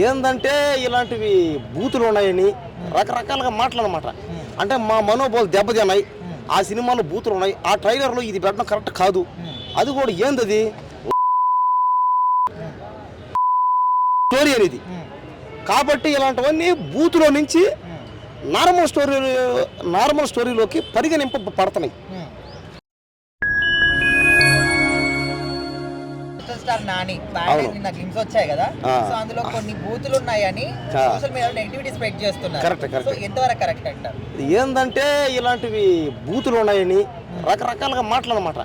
ఏందంటే ఇలాంటివి బూతులు ఉన్నాయని రకరకాలుగా మాటలన్నమాట. అంటే మా మనోబోలు దెబ్బతిన్నాయి, ఆ సినిమాలో బూతులు ఉన్నాయి, ఆ ట్రైలర్లో ఇది పెట్టడం కరెక్ట్ కాదు. అది కూడా ఏందది స్టోరీ అనేది. కాబట్టి ఇలాంటివన్నీ బూతులో నుంచి నార్మల్ స్టోరీలోకి పరిగణింపబడుతున్నాయి. నాని నిన్న గ్లిమ్స్ వచ్చాయి కదా, సో అందులో కొన్ని బూతులు ఉన్నాయని సోషల్ మీడియాలో నెగటివిటీ స్ప్రెడ్ చేస్తున్నారు. సో ఎంతవరకు కరెక్ట్ అంటారు? ఏందంటే ఇలాంటివి బూతులు ఉన్నాయని రకరకాలుగా మాటలన్నమాట.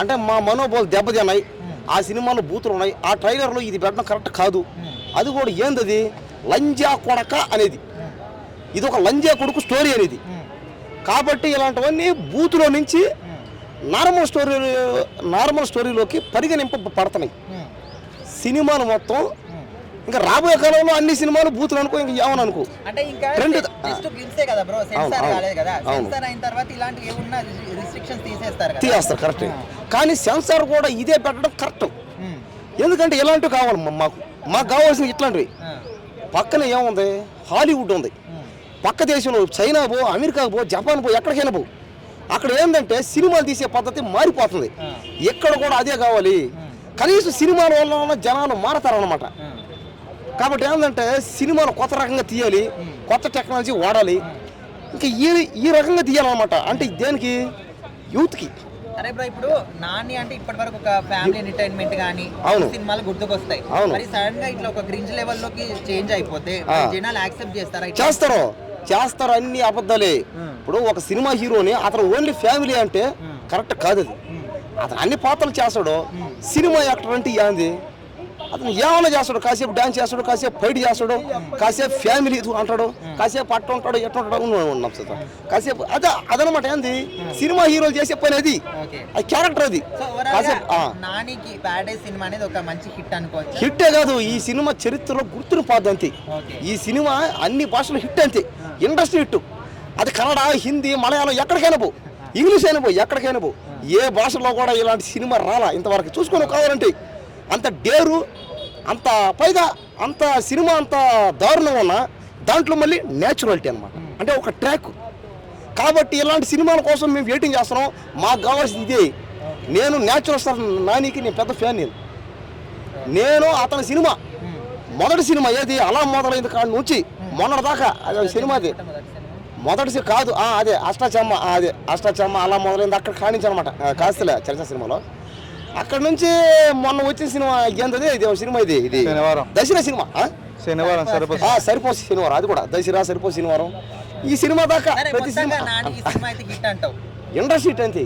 అంటే మా మనోబోలు దెబ్బతిన్నాయి, ఆ సినిమాలో బూతులు ఉన్నాయి, ఆ ట్రైలర్లో ఇది పెట్టడం కరెక్ట్ కాదు. అది కూడా ఏందది లంజా కొడక అనేది, ఇది ఒక లంజా కొడుకు స్టోరీ అనేది. కాబట్టి ఇలాంటివన్నీ బూతులో నుంచి నార్మల్ స్టోరీలోకి పరిగణింపబడుతున్నాయి సినిమాలు మొత్తం. ఇంకా రాబోయే కాలంలో అన్ని సినిమాలు బూతులు అనుకో, ఇంకా ఏమని అనుకో. అంటే ఇంకా జస్ట్ గ్లిమ్సే కదా బ్రో, సెన్సార్ కాలేదు కదా. సెన్సార్ అయిన తర్వాత ఇలాంటివి ఏమున్నా రిస్ట్రిక్షన్స్ తీసేస్తారు. కరెక్ట్. కానీ సెన్సార్ కూడా ఇదే పెట్టడం కరెక్ట్. ఎందుకంటే ఇలాంటివి కావాలి మాకు కావాల్సిన ఇట్లాంటివి. పక్కన ఏముంది, హాలీవుడ్ ఉంది, పక్క దేశంలో చైనా పో, అమెరికా పో, జపాన్ పో, ఎక్కడికైనా పో. అక్కడ ఏంటంటే సినిమాలు తీసే పద్ధతి మారిపోతుంది. ఎక్కడ కూడా అదే కావాలి. కనీసం సినిమాల వల్ల జనాలు మారతారన్నమాట. కాబట్టి ఏంటంటే సినిమాలు కొత్త రకంగా తీయాలి, కొత్త టెక్నాలజీ వాడాలి. ఇంకా ఈ రకంగా తీయాలన్నమాట. అంటే దేనికి, యూత్కి. అరే బ్రో, ఇప్పుడు నాని అంటే ఇప్పటి వరకు ఒక ఫ్యామిలీ ఎంటర్టైన్మెంట్ గానీ సినిమాలు గుర్తుకొస్తాయి. మరి సడన్ గా ఇట్లా ఒక క్రింజ్ లెవెల్లోకి చేంజ్ అయిపోతే జనాలు యాక్సెప్ట్ చేస్తారా? చేస్తారు. అన్ని అబద్ధాలే. ఇప్పుడు ఒక సినిమా హీరోని అతను ఓన్లీ ఫ్యామిలీ అంటే కరెక్ట్ కాదు. అది అతను అన్ని పాత్రలు చేస్తాడు. సినిమా యాక్టర్ అంటే ఏంది, అతను ఏమైనా చేస్తాడు. కాసేపు డాన్స్ చేస్తాడు, కాసేపు ఫైట్ చేస్తాడు, కాసేపు ఫ్యామిలీ అంటాడు, కాసేపు అట్ట ఉంటాడు, ఎట్ట ఉంటాడు, కాసేపు అదనమాట. ఏంది సినిమా హీరోలు చేసే పని, అది క్యారెక్టర్. అది హిట్టే కాదు, ఈ సినిమా చరిత్రలో గుర్తునిపోద్ది అంతే. ఈ సినిమా అన్ని భాషలు హిట్ అంతే, ఇండస్ట్రీ హిట్. అది కన్నడ, హిందీ, మలయాళం, ఎక్కడికైనా పో, ఇంగ్లీష్ అయినా పో, ఎక్కడికైనా పో. ఏ భాషలో కూడా ఇలాంటి సినిమా రాలా ఇంతవరకు. చూసుకొని కావాలంటే అంత డేరు, అంత పైగా అంత సినిమా అంత దారుణం ఉన్న దాంట్లో మళ్ళీ న్యాచురాలిటీ అనమాట. అంటే ఒక ట్రాక్. కాబట్టి ఇలాంటి సినిమాల కోసం మేము వెయిటింగ్ చేస్తున్నాం. మాకు కావాల్సింది ఇదే. నేను న్యాచురల్ స్టార్ నానికి నేను పెద్ద ఫ్యాన్. నేను అతని సినిమా మొదటి సినిమా ఏది అలా మొదలైంది కాడి నుంచి మొన్నటి దాకా అది సినిమాది మొదటి కాదు, అదే అష్టాచమ్మ అలా మొదలైంది అక్కడ కానించి అనమాట. కాస్తలే చర్చా సినిమాలో అక్కడ నుంచి మొన్న వచ్చిన సినిమా ఏంటది, ఇది సినిమా ఇది దసరా సినిమా, సరిపోసి శనివారం. అది కూడా దసరా సరిపోసి శనివారం. ఈ సినిమా దాకా ప్రతి సినిమా ఇండస్ట్రీ అంతే.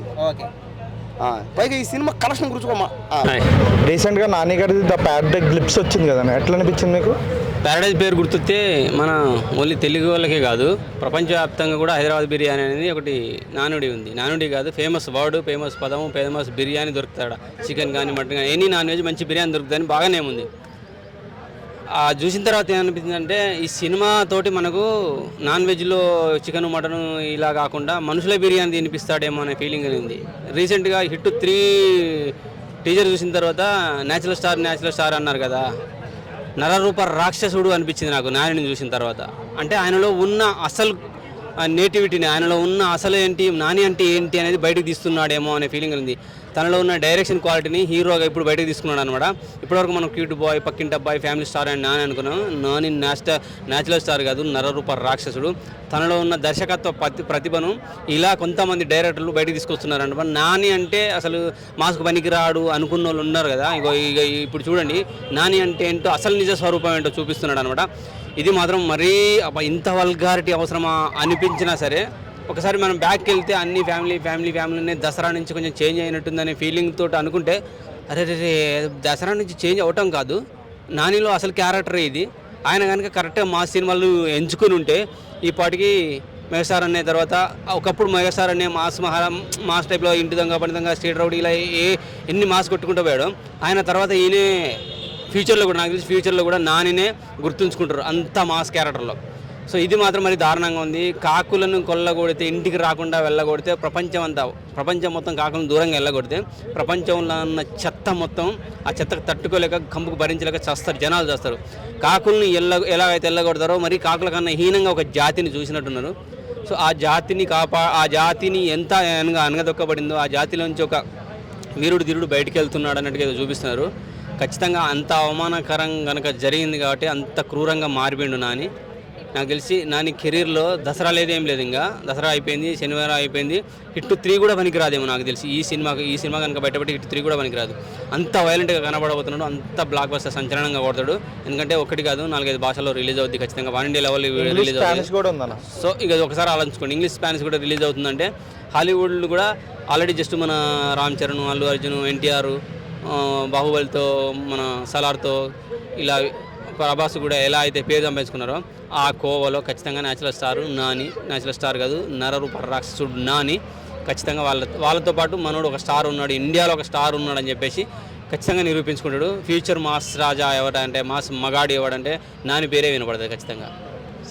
పైగా ఈ సినిమా కలెక్షన్ గురించి రీసెంట్గా నాని గారిది ద ప్యారడైజ్ గ్లిప్స్ వచ్చింది కదా, ఎట్లా అనిపించింది మీకు? ప్యారడైజ్ పేరు గుర్తొస్తే మన ఓన్లీ తెలుగు వాళ్ళకే కాదు, ప్రపంచవ్యాప్తంగా కూడా హైదరాబాద్ బిర్యానీ అనేది ఒకటి నానుడి ఉంది. నానుడి కాదు, ఫేమస్ వర్డ్, ఫేమస్ పదము, ఫేమస్ బిర్యానీ దొరుకుతాడు. చికెన్ కానీ మటన్ కానీ ఎనీ నాన్ వెజ్ మంచి బిర్యానీ దొరుకుతుందని బాగానే ఉంది. చూసిన తర్వాత ఏమనిపించింది అంటే ఈ సినిమా తోటి మనకు నాన్ వెజ్లో చికెన్ మటన్ ఇలా కాకుండా మనుషుల బిర్యానీ తినిపిస్తాడేమో అనే ఫీలింగ్ ఉంది. రీసెంట్గా హిట్ 3 టీజర్ చూసిన తర్వాత న్యాచురల్ స్టార్ అన్నారు కదా, నరరూప రాక్షసుడు అనిపించింది నాకు నానిని చూసిన తర్వాత. అంటే ఆయనలో ఉన్న అసలు నేటివిటీని, ఆయనలో ఉన్న అసలు ఏంటి, నాని అంటే ఏంటి అనేది బయటకు తీస్తున్నాడేమో అనే ఫీలింగ్ ఉంది. తనలో ఉన్న డైరెక్షన్ క్వాలిటీని హీరోగా ఇప్పుడు బయటకు తీసుకున్నాడు అనమాట. ఇప్పటివరకు మనం క్యూట్ బాయ్, పక్కింటి అబ్బాయి, ఫ్యామిలీ స్టార్ అని నాని అనుకున్నాం. నాని న్యాచురల్ స్టార్ కాదు, నరరూప రాక్షసుడు. తనలో ఉన్న దర్శకత్వ ప్రతిభను ఇలా కొంతమంది డైరెక్టర్లు బయటకు తీసుకొస్తున్నారనమాట. నాని అంటే అసలు మాస్క్ పనికిరాడు అనుకున్న వాళ్ళు ఉన్నారు కదా, ఇప్పుడు చూడండి నాని అంటే ఏంటో అసలు నిజ స్వరూపం ఏంటో చూపిస్తున్నాడు అనమాట. ఇది మాత్రం మరీ ఇంత వల్గారిటీ అవసరమా అనిపించినా సరే, ఒకసారి మనం బ్యాక్కి వెళ్తే అన్ని ఫ్యామిలీనే దసరా నుంచి కొంచెం చేంజ్ అయినట్టుందనే ఫీలింగ్ తోటి అనుకుంటే, అరే దసరా నుంచి చేంజ్ అవటం కాదు, నానిలో అసలు క్యారెక్టర్ ఇది. ఆయన కనుక కరెక్ట్గా మా సినిమాలు ఎంచుకుని ఉంటే ఈ పాటికి మెగాస్టార్ అనే తర్వాత, ఒకప్పుడు మెగాస్టార్ అనే మాస్ టైప్లో ఇంటి దొంగ, పని దొంగ, స్ట్రీట్ రౌడీ ఇలా ఎన్ని మాస్ కొట్టుకుంటూ పోయాడు. ఆయన తర్వాత ఈయనే ఫ్యూచర్లో కూడా, నాకు తెలిసి ఫ్యూచర్లో కూడా నానినే గుర్తుంచుకుంటారు అంత మాస్ క్యారెక్టర్లో. సో ఇది మాత్రం మరి దారుణంగా ఉంది. కాకులను కొల్లగొడితే, ఇంటికి రాకుండా వెళ్ళగొడితే, ప్రపంచం మొత్తం కాకులను దూరంగా వెళ్ళగొడితే ప్రపంచంలో ఉన్న చెత్త మొత్తం ఆ చెత్తకు తట్టుకోలేక, కంపుకు భరించలేక జనాలు చేస్తారు. కాకుల్ని ఎలాగైతే వెళ్ళగొడతారో మరి కాకుల కన్నా హీనంగా ఒక జాతిని చూసినట్టున్నారు. సో ఆ జాతిని ఎంత అనగదొక్కబడిందో, ఆ జాతిలోంచి ఒక వీరుడు ధీరుడు బయటికి వెళ్తున్నాడు అన్నట్టుగా ఏదో చూపిస్తున్నారు. ఖచ్చితంగా అంత అవమానకరం కనుక జరిగింది కాబట్టి అంత క్రూరంగా మారిపోయిండు నాని. నాకు తెలిసి నాని కెరీర్లో దసరా లేదేం లేదు, ఇంకా దసరా అయిపోయింది, శనివారం అయిపోయింది, హిట్ 3 కూడా పనికిరాదేమో నాకు తెలిసి. ఈ సినిమా కనుక బయటపడి హిట్ 3 కూడా పనికిరాదు. అంత వైలెంట్గా కనబడబోతున్నాడు, అంత బ్లాక్ బస్టర్ సంచలనంగా కొడతాడు. ఎందుకంటే ఒకటి కాదు 4-5 భాషల్లో రిలీజ్ అవుద్ది ఖచ్చితంగా. వన్ ఇండియా లెవెల్ రిలీజ్ అవుతుంది. సో ఇక ఒకసారి ఆలోచించుకోండి, ఇంగ్లీష్ స్పానిష్ కూడా రిలీజ్ అవుతుందంటే హాలీవుడ్ కూడా ఆల్రెడీ జస్ట్ మన రామ్ చరణ్, అల్లు అర్జున్, ఎన్టీఆర్, బాహుబలితో, మన సలార్తో, ఇలా ప్రభాస్ కూడా ఎలా అయితే పేరు సంపాదించుకున్నారో ఆ కోవలో ఖచ్చితంగా నేచురల్ స్టార్ కాదు, నరరూప రాక్షసుడు నాని ఖచ్చితంగా వాళ్ళతో పాటు మనోడు ఒక స్టార్ ఉన్నాడు, ఇండియాలో ఒక స్టార్ ఉన్నాడు అని చెప్పేసి ఖచ్చితంగా నిరూపించుకుంటాడు. ఫ్యూచర్ మాస్ రాజా ఎవడంటే, మాస్ మగాడు ఎవడంటే నాని పేరే వినపడుతుంది ఖచ్చితంగా.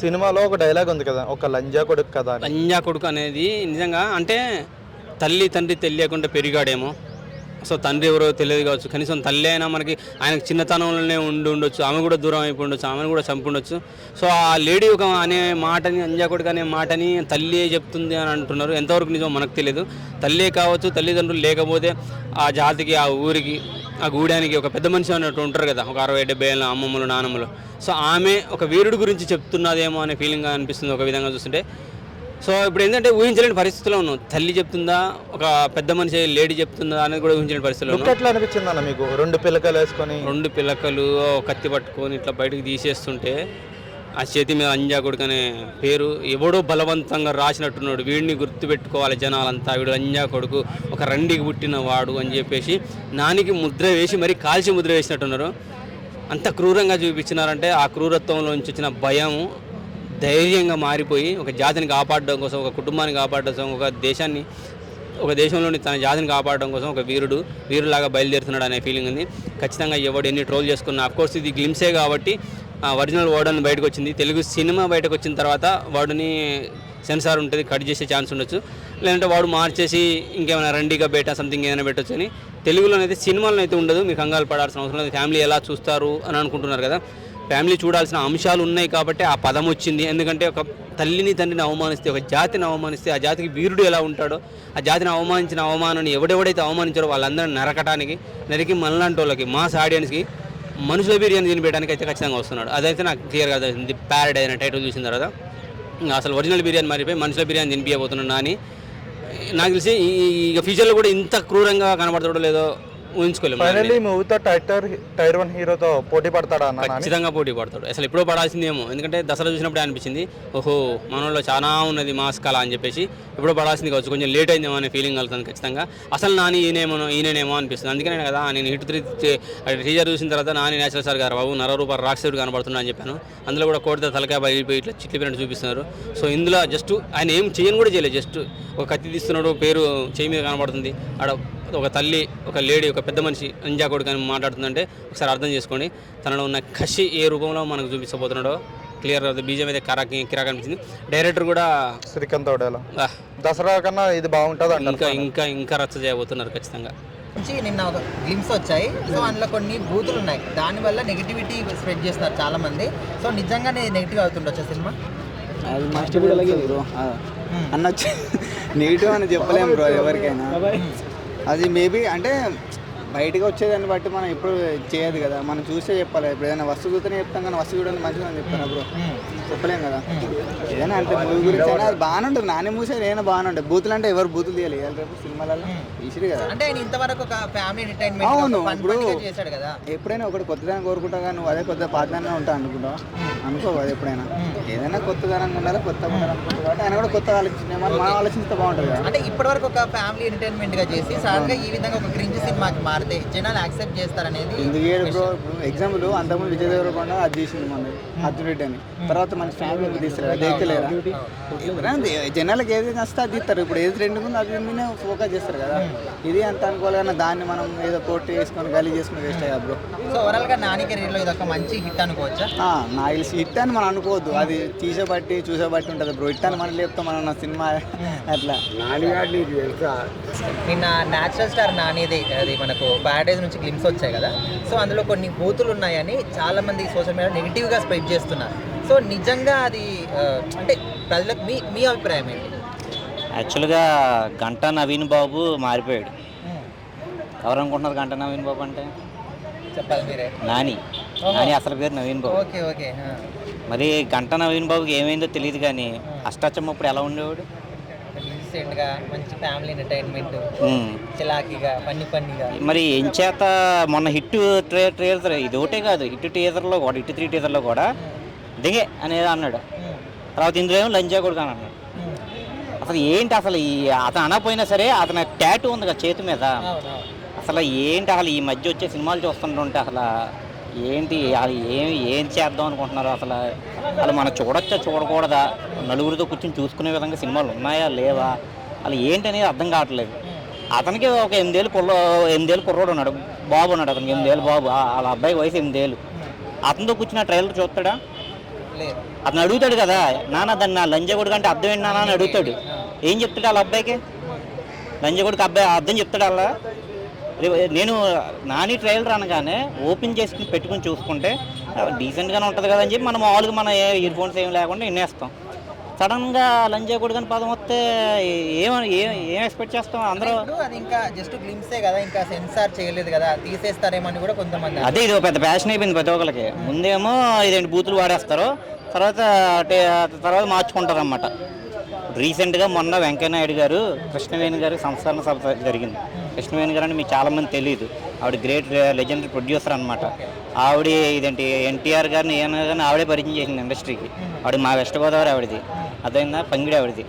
సినిమాలో ఒక డైలాగ్ ఉంది కదా, ఒక లంజా కొడుకు కదా. లంజా కొడుకు అనేది నిజంగా అంటే తల్లి తండ్రి తెలియకుండా పెరిగాడేమో. సో తండ్రి ఎవరో తెలియదు కావచ్చు, కనీసం తల్లి అయినా మనకి ఆయనకు చిన్నతనంలోనే ఉండొచ్చు, ఆమె కూడా దూరం అయిపోయి ఉండొచ్చు, ఆమెను కూడా చంపుండొచ్చు. సో ఆ లేడీ అనే మాటని, అంజాకొడుకు అనే మాటని తల్లి చెప్తుంది అని అంటున్నారు. ఎంతవరకు నిజం మనకు తెలియదు. తల్లే కావచ్చు, తల్లిదండ్రులు లేకపోతే ఆ జాతికి, ఆ ఊరికి, ఆ గూడానికి ఒక పెద్ద మనిషి అన్నట్టు ఉంటారు కదా, ఒక 60-70 ఏళ్ళ అమ్మమ్మలు, నానమ్మలు. సో ఆమె ఒక వీరుడి గురించి చెప్తున్నదేమో అనే ఫీలింగ్ అనిపిస్తుంది ఒక విధంగా చూస్తుంటే. సో ఇప్పుడు ఏంటంటే ఊహించలేని పరిస్థితిలో ఉన్నాం. తల్లి చెప్తుందా, ఒక పెద్ద మనిషి లేడీ చెప్తుందా అనేది కూడా ఊహించలేని పరిస్థితిలో ఉన్నాం. ఎట్లా అనిపించింది అన్న మీకు? 2 పిల్లకలు వేసుకొని, 2 పిల్లకలు కత్తి పట్టుకొని ఇట్లా బయటకు తీసేస్తుంటే ఆ చేతి మీద అంజా కొడుకు అనే పేరు ఎవడో బలవంతంగా రాసినట్టున్నాడు. వీడిని గుర్తుపెట్టుకోవాలి జనాలంతా, వీడు అంజా కొడుకు, ఒక రండికి పుట్టిన వాడు అని చెప్పేసి నానికి ముద్ర వేసి మరి కాల్చి ముద్ర వేసినట్టున్నారు. అంత క్రూరంగా చూపించినారంటే ఆ క్రూరత్వంలోంచి వచ్చిన భయం ధైర్యంగా మారిపోయి ఒక జాతిని కాపాడడం కోసం, ఒక కుటుంబాన్ని కాపాడడం కోసం, ఒక దేశంలోని తన జాతిని కాపాడడం కోసం ఒక వీరులాగా బయలుదేరుతున్నాడు అనే ఫీలింగ్ ఉంది. ఖచ్చితంగా ఎవడు ఎన్ని ట్రోల్ చేసుకున్నా, అఫ్కోర్స్ ఇది గ్లిమ్సే కాబట్టి ఒరిజినల్ వర్డ్ అని బయటకు వచ్చింది. తెలుగు సినిమా బయటకు వచ్చిన తర్వాత వాడిని సెన్సార్ ఉంటుంది, కట్ చేసే ఛాన్స్ ఉండొచ్చు, లేదంటే వాడు మార్చేసి ఇంకేమైనా రండిగా బయట సంథింగ్ ఏదైనా పెట్టచ్చు. అని తెలుగులోనైతే సినిమాలో అయితే ఉండదు, మీకు కంగారు పడాల్సిన అవసరం లేదు. ఫ్యామిలీ ఎలా చూస్తారు అని అనుకుంటున్నారు కదా, ఫ్యామిలీ చూడాల్సిన అంశాలు ఉన్నాయి కాబట్టి ఆ పదం వచ్చింది. ఎందుకంటే ఒక తల్లిని తండ్రిని అవమానిస్తే, ఒక జాతిని అవమానిస్తే, ఆ జాతికి వీరుడు ఎలా ఉంటాడో, ఆ జాతిని అవమానించిన అవమానాన్ని ఎవడెవడైతే అవమానించారో వాళ్ళందరినీ నరికి మనలాంటి వాళ్ళకి, మాస్ ఆడియన్స్కి మనుషుల బిర్యానీ తినిపించడానికి అయితే ఖచ్చితంగా వస్తున్నాడు. అదైతే నాకు క్లియర్గా అర్థమైంది. ప్యారడైజ్ అనే టైటిల్ చూసిన తర్వాత అసలు ఒరిజినల్ బిర్యానీ మారిపోయి మనుషుల బిర్యానీ తినిపించబోతున్నాడు అని నాకు తెలిసి. ఇక ఫ్యూచర్లో కూడా ఇంత క్రూరంగా కనబడతాడో లేదో ఊహించుకోలేము. ఫైనల్లీ మూవీతో టైర్ 1 హీరోతో పోటీ పడతాడా అన్న? ఖచ్చితంగా పోటీ పడతాడు. అసలు ఎప్పుడో పడాల్సిందేమో, ఎందుకంటే దసరా చూసినప్పుడే అనిపించింది ఓహో మనలో చాలా ఉన్నది మాస్ కళ అని చెప్పేసి. ఎప్పుడో పడాల్సింది కావచ్చు, కొంచెం లేట్ అయిందేమో అనే ఫీలింగ్ కలుగుతుంది ఖచ్చితంగా. అసలు నాని ఈయనేమో అనిపిస్తుంది. అందుకనే కదా నేను హిట్ 3 టీజర్ చూసిన తర్వాత నాని నేచురల్ స్టార్ గారు బాబు నరరూప రాక్షసుడు కనబడుతున్నా అని చెప్పాను. అందులో కూడా కోడితే తలకాయ బయలుపోయి ఇట్లా చిట్లిపోయినట్టు చూపిస్తున్నారు. సో ఇందులో జస్ట్ ఆయన ఏం చేయని కూడా చేయలేదు, జస్ట్ ఒక కత్తి తీస్తున్నాడు, పేరు చేయి మీద కనబడుతుంది, ఆడ ఒక తల్లి, ఒక లేడీ, ఒక పెద్ద మనిషి అంజా కొడుకు అని మాట్లాడుతుందంటే ఒకసారి అర్థం చేసుకోండి తనలో ఉన్న కషి ఏ రూపంలో మనకు చూపించబోతున్నాడో క్లియర్. బీజం అయితే కిరాక్ అనిపించింది. డైరెక్టర్ కూడా శ్రీకాంత్ దసరా కన్నా ఇది బాగుంటుంది, ఇంకా రచ్చ చేయబోతున్నారు ఖచ్చితంగా. నిన్న ఒక గ్లిమ్స్ వచ్చాయి. సో అందులో కొన్ని బూతులు ఉన్నాయి, దానివల్ల నెగిటివిటీ స్ప్రెడ్ చేస్తున్నారు చాలా మంది. సో నిజంగానే నెగిటివ్ అవుతుండొచ్చా సినిమా? అది మాస్టర్ కూడా అలాగే బ్రో అనొచ్చు, నెగిటివ్ అని చెప్పలేము బ్రో ఎవరికైనా. అది మేబీ అంటే బయటకు వచ్చేదాన్ని బట్టి మనం ఎప్పుడు చేయదు కదా, మనం చూసే చెప్పాలి. ఇప్పుడు ఏదైనా వస్తువు చూస్తేనే చెప్తాం కానీ వస్తువు చూడడానికి మంచిగా అని చెప్తాను బ్రో, చెప్పలేం కదా. ఏదైనా అంటే మూవీ గురించి అయినా అది బాగానే ఉంటుంది. నాని మూసే ఏదైనా బాగానే ఉంటుంది. బూతులు అంటే ఎవరు బూతులు తీయాలి రేపు సినిమాలలో ఈజీ కదా. అంటే ఇంతవరకు ఒక ఫ్యామిలీ ఎంటర్టైన్మెంట్ అవును, ఇప్పుడు చేశాడు కదా. ఎప్పుడైనా ఒకటి కొత్తదాన్ని కోరుకుంటావు కానీ నువ్వు అదే కొత్త పాతదాన్ని ఉంటా అనుకుంటావు, అనుకోవు అది ఎప్పుడైనా. ఏదైనా కొత్తదనంగా ఉండాలి, కొత్తగా ఉండాలనుకుంటావు కాబట్టి ఆయన కూడా కొత్తగా ఆలోచించిన మనం ఆలోచిస్తే బాగుంటుంది కదా. అంటే ఇప్పటివరకు ఒక ఫ్యామిలీ ఎంటర్టైన్మెంట్ గా చేసి సడన్ గా ఈ విధంగా ఒక క్రింజ్ సినిమాకి మారితే లేకపోతే జనాలు యాక్సెప్ట్ చేస్తారనేది ఎందుకు ఏడు బ్రో ఎగ్జాంపుల్ అంతకుముందు విజయ్ దేవరకొండ అది తీసింది మన అర్జున్ రెడ్డి అని తర్వాత మంచి ఫ్యామిలీ తీస్తారు దేకలేరా జనాలకు ఏది నచ్చితే అది తీస్తారు ఇప్పుడు ఏది ట్రెండ్ ఉందో అది మీదే ఫోకస్ చేస్తారు కదా ఇది అంత అనుకోవాలి కానీ దాన్ని మనం ఏదో పోటీ చేసుకొని గలీ చేసుకుని వేస్ట్ అయ్యా బ్రో. సో ఓవరాల్గా నాని కెరీర్లో ఇది ఒక మంచి హిట్ అనుకోవచ్చా? నాకు తెలిసి హిట్ అని మనం అనుకోవద్దు, అది చూసేబట్టి ఉంటుంది బ్రో. హిట్ అని మనం లేపుతాం మనం నా సినిమా అట్లా. నిన్న న్యాచురల్ స్టార్ నానిది అది మనకు ప్యారడైజ్ నుంచి గ్లిమ్స్ వచ్చాయి కదా, సో అందులో కొన్ని బూతులు ఉన్నాయని చాలా మంది సోషల్ మీడియా నెగిటివ్గా స్ప్రెడ్ చేస్తున్నారు. సో నిజంగా అది అంటే ప్రజలకు మీ అభిప్రాయం ఏంటి? యాక్చువల్గా గంటా నవీన్ బాబు మారిపోయాడు. ఎవరు అనుకుంటున్నారు గంటా నవీన్ బాబు అంటే? చెప్పాలి మీరే. నాని అసలు పేరు నవీన్ బాబు. Okay okay. మరి గంటా నవీన్ బాబుకి ఏమైందో తెలియదు కానీ అష్టాచమ్మ ఇప్పుడు ఎలా ఉండేవాడు? రీసెంట్గా మంచి ఫ్యామిలీ ఎంటర్టైన్మెంట్, చిలాకీగా పన్నిగా. మరి ఏం చేత మొన్న హిట్ ట్రేజర్ ఇది ఒకటే కాదు, హిట్ టీజర్లో కూడా హిట్ 3 టీజర్లో కూడా దిగే అనేది అన్నాడు. తర్వాత ఇందులో ఏమో లంజా కొడుకు అని అన్నాడు. అసలు ఏంటి అసలు ఈ అతను అనపోయినా సరే అతని ట్యాటూ ఉంది కదా చేతి మీద, అసలు ఏంటి అసలు ఈ మధ్య వచ్చే సినిమాలు చూస్తుంటే అసలు ఏంటి అది ఏం చేద్దాం అనుకుంటున్నారు? అసలు మనం చూడొచ్చా చూడకూడదా? నలుగురితో కూర్చొని చూసుకునే విధంగా సినిమాలు ఉన్నాయా లేవా? అసలు ఏంటి అనేది అర్థం కావట్లేదు. అతనికి ఒక 8 ఏళ్ళ కుర్రోడు ఉన్నాడు, బాబు ఉన్నాడు. అతనికి 8 ఏళ్ళ బాబు, వాళ్ళ అబ్బాయికి వయసు 8 ఏళ్ళు. అతనితో కూర్చున్న ట్రైలర్ చూస్తాడా? అతను అడుగుతాడు కదా, నాన్న దాన్ని నా లంజగొడుకు అంటే అర్థం ఏంటి నాన్న అని అడుగుతాడు. ఏం చెప్తాడు వాళ్ళ అబ్బాయికి? లంజగొడుకు అబ్బాయి అర్థం చెప్తాడు అలా? నేను నాని ట్రైలర్ అనగానే ఓపెన్ చేసుకుని పెట్టుకుని చూసుకుంటే డీసెంట్గానే ఉంటుంది కదా అని చెప్పి మనం మామూలుగా మన ఇయర్ ఫోన్స్ ఏం లేకుండా వినేస్తాం. సడన్గా లంజా కొడుకుని పదం వస్తే ఏం ఎక్స్పెక్ట్ చేస్తాం అందరూ? అది ఇంకా జస్ట్ గ్లిమ్సే కదా, ఇంకా సెన్సార్ చేయలేదు కదా, తీసేస్తారేమని కూడా కొంతమంది. అదే ఇది పెద్ద ఫ్యాషన్ అయిపోయింది ప్రతి ఒక్కరికి. ముందేమో ఇదేంటి బూతులు వాడేస్తారు, తర్వాత మార్చుకుంటారు అన్నమాట. రీసెంట్గా మొన్న వెంకయ్యనాయుడు గారు కృష్ణవేణి గారి సంస్కరణ సభ జరిగింది. కృష్ణవేణి గారు అంటే మీకు చాలామంది తెలియదు, ఆవిడ గ్రేట్ లెజెండరీ ప్రొడ్యూసర్ అనమాట. ఆవిడ ఇదేంటి ఎన్టీఆర్ గారిని కానీ ఆవిడే పరిచయం చేసింది ఇండస్ట్రీకి. ఆవిడ మా వెస్ట్ గోదావరి ఆవిడది, అదైందా పంగిడి ఆవిడది.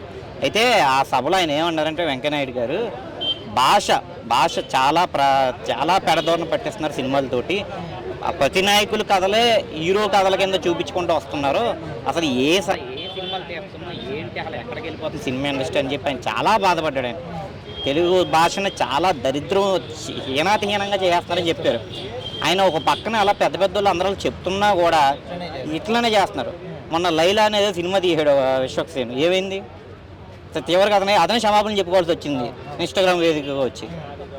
అయితే ఆ సభలో ఆయన ఏమన్నారంటే వెంకయ్యనాయుడు గారు భాష చాలా పెడదోరణ పట్టిస్తున్నారు సినిమాలతోటి. ప్రతి నాయకులు కథలే హీరో కథల కింద చూపించుకుంటూ వస్తున్నారు. అసలు ఏ సినిమాలు తీస్తున్నా ఏంటి అసలు ఎక్కడికి వెళ్ళిపోతుంది సినిమా ఇండస్ట్రీ అని చెప్పి ఆయన చాలా బాధపడ్డాడు. ఆయన తెలుగు భాషను చాలా దరిద్రం హీనాతిహీనంగా చేస్తున్నారని చెప్పారు. ఆయన ఒక పక్కన అలా పెద్ద వాళ్ళు అందరూ చెప్తున్నా కూడా ఇట్లనే చేస్తున్నారు. మొన్న లైలా అనేది సినిమా తీసాడు విశ్వక్సేన్, ఏమైంది? తీవ్రంగా అతనే క్షమాపణ చెప్పుకోవాల్సి వచ్చింది ఇన్స్టాగ్రామ్ వేదికగా వచ్చి.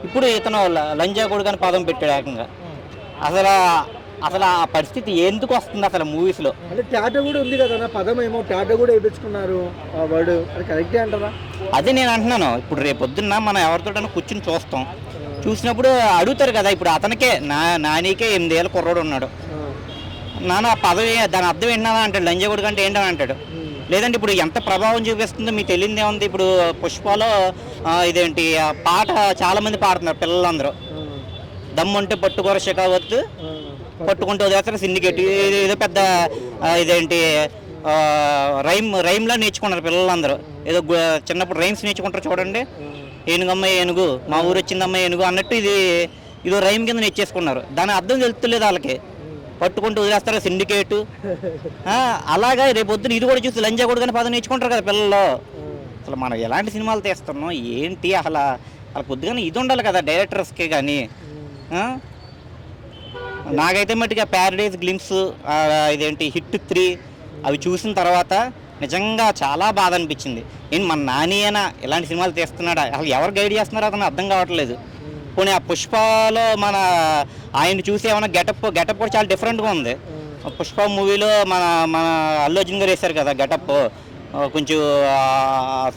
ఇప్పుడు ఇతను లంజా కొడుకు అని పదం పెట్టాడు ఏకంగా. అసలు ఆ పరిస్థితి ఎందుకు వస్తుంది అసలు మూవీస్లో? అంటే టాటో కూడా ఉంది కదా పదం, ఏమో టాటో కూడా వేయించుకున్నారు వర్డ్, అది కరెక్టే అంటారా? అదే నేను అంటున్నాను. ఇప్పుడు రేపొద్దున్న మనం ఎవరితో కూర్చుని చూస్తాం, చూసినప్పుడు అడుగుతారు కదా. ఇప్పుడు అతనికే నానికే 8 ఏళ్ళ కుర్రోడు ఉన్నాడు, నాన్న పదవి దాని అర్థం ఏంటన్నా అంటాడు, లంజా కొడుకు అంటే ఏంటని అంటాడు. లేదంటే ఇప్పుడు ఎంత ప్రభావం చూపిస్తుందో మీకు తెలియదే ఉంది. ఇప్పుడు పుష్పలో ఇదేంటి పాట చాలామంది పాడుతున్నారు పిల్లలందరూ. దమ్ముంటే పట్టుకోర షెకావత్తు, పట్టుకుంటూ వదిలేస్తారు సిండికేట్, ఏదో పెద్ద ఇదేంటి రైమ్లా నేర్చుకున్నారు పిల్లలందరూ. ఏదో చిన్నప్పుడు రైమ్స్ నేర్చుకుంటారు చూడండి, ఏనుగమ్మ ఏనుగు, మా ఊరు వచ్చిందమ్మ ఏనుగు అన్నట్టు ఇదో రైమ్ కింద నేర్చేసుకున్నారు. దాని అర్థం తెలుస్తలేదు వాళ్ళకి. పట్టుకుంటూ వదిలేస్తారు సిండికేటు. అలాగా రేపొద్దున ఇది కూడా చూసి లంజా కొడుకు అని పదం నేర్చుకుంటారు కదా పిల్లలు. అసలు మనం ఎలాంటి సినిమాలు తీస్తున్నాం ఏంటి అసలు కొద్దిగానే ఇది ఉండాలి కదా డైరెక్టర్స్కే. కానీ నాకైతే మట్టుగా ప్యారడైజ్ గ్లిమ్స్ ఇదేంటి హిట్ 3 అవి చూసిన తర్వాత నిజంగా చాలా బాధ అనిపించింది. నేను మన నాని అయినా ఇలాంటి సినిమాలు తీస్తున్నాడా, అసలు ఎవరు గైడ్ చేస్తున్నారో అతను అర్థం కావట్లేదు. పోనీ ఆ పుష్పలో ఆయన చూసి ఏమైనా గెటప్ కూడా చాలా డిఫరెంట్గా ఉంది. పుష్ప మూవీలో మన అల్లు అర్జున్ గారు వేశారు కదా గెటప్, కొంచెం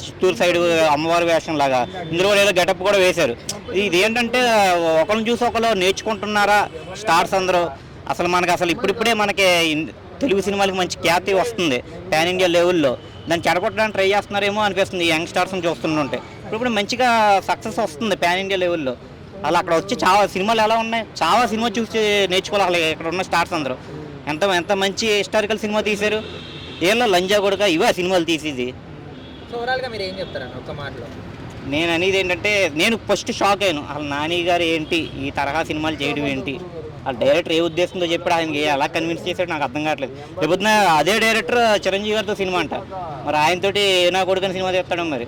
చిత్తూరు సైడ్ అమ్మవారి వేషం లాగా. ఇందులో కూడా ఏదో గెటప్ కూడా వేశారు. ఇది ఏంటంటే ఒకరిని చూసి ఒకరు నేర్చుకుంటున్నారా స్టార్స్ అందరూ? అసలు ఇప్పుడిప్పుడే మనకి తెలుగు సినిమాలకి మంచి ఖ్యాతి వస్తుంది పాన్ ఇండియా లెవెల్లో. దాన్ని చెడగొట్టడానికి ట్రై చేస్తున్నారేమో అనిపిస్తుంది యంగ్ స్టార్స్ని చూస్తుంటే. ఇప్పుడు మంచిగా సక్సెస్ వస్తుంది పాన్ ఇండియా లెవెల్లో. అలా అక్కడ వచ్చి చాలా సినిమాలు ఎలా ఉన్నాయి, చాలా సినిమా చూసి నేర్చుకోవాలి ఇక్కడ ఉన్న స్టార్స్ అందరూ. ఎంత మంచి హిస్టారికల్ సినిమా తీశారు. ఏళ్ళ లంజా కొడుక ఇవే సినిమాలు తీసేది. సో ఓవరాల్గా మీరు ఏం చెప్తారన్న ఒక మాటలో? నేను అనేది ఏంటంటే నేను ఫస్ట్ షాక్ అయ్యాను అసలు నాని గారు ఏంటి ఈ తరహా సినిమాలు చేయడం ఏంటి, ఆ డైరెక్టర్ ఏ ఉద్దేశంతో చెప్పాడు, ఆయనకి ఎలా కన్విన్స్ చేశాడు నాకు అర్థం కావట్లేదు. రేపొద్దున అదే డైరెక్టర్ చిరంజీవి గారితో సినిమా అంట, మరి ఆయనతోటి నా కొడుకుని సినిమా తీస్తాడు మరి.